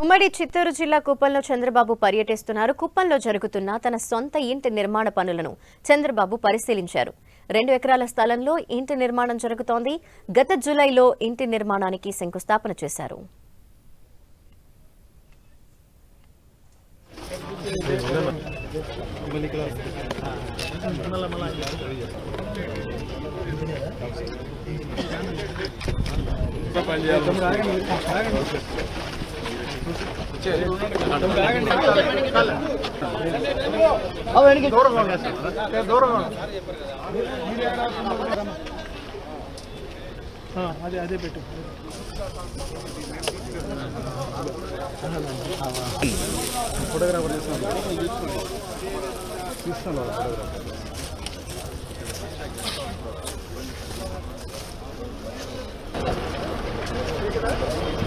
ఉమ్మడి చిత్తూరు జిల్లా కుప్పంలో చంద్రబాబు పర్యటిస్తున్నారు. కుప్పంలో జరుగుతున్న తన సొంత ఇంటి నిర్మాణ పనులను చంద్రబాబు పరిశీలించారు. 2 ఎకరాల స్థలంలో ఇంటి నిర్మాణం జరుగుతోంది. గత జూలైలో ఇంటి నిర్మాణానికి శంకుస్థాపన చేశారు. అదే పెట్టు ఫోటోగ్రాఫర్ తీస్తాను ఫోటోగ్రాఫర్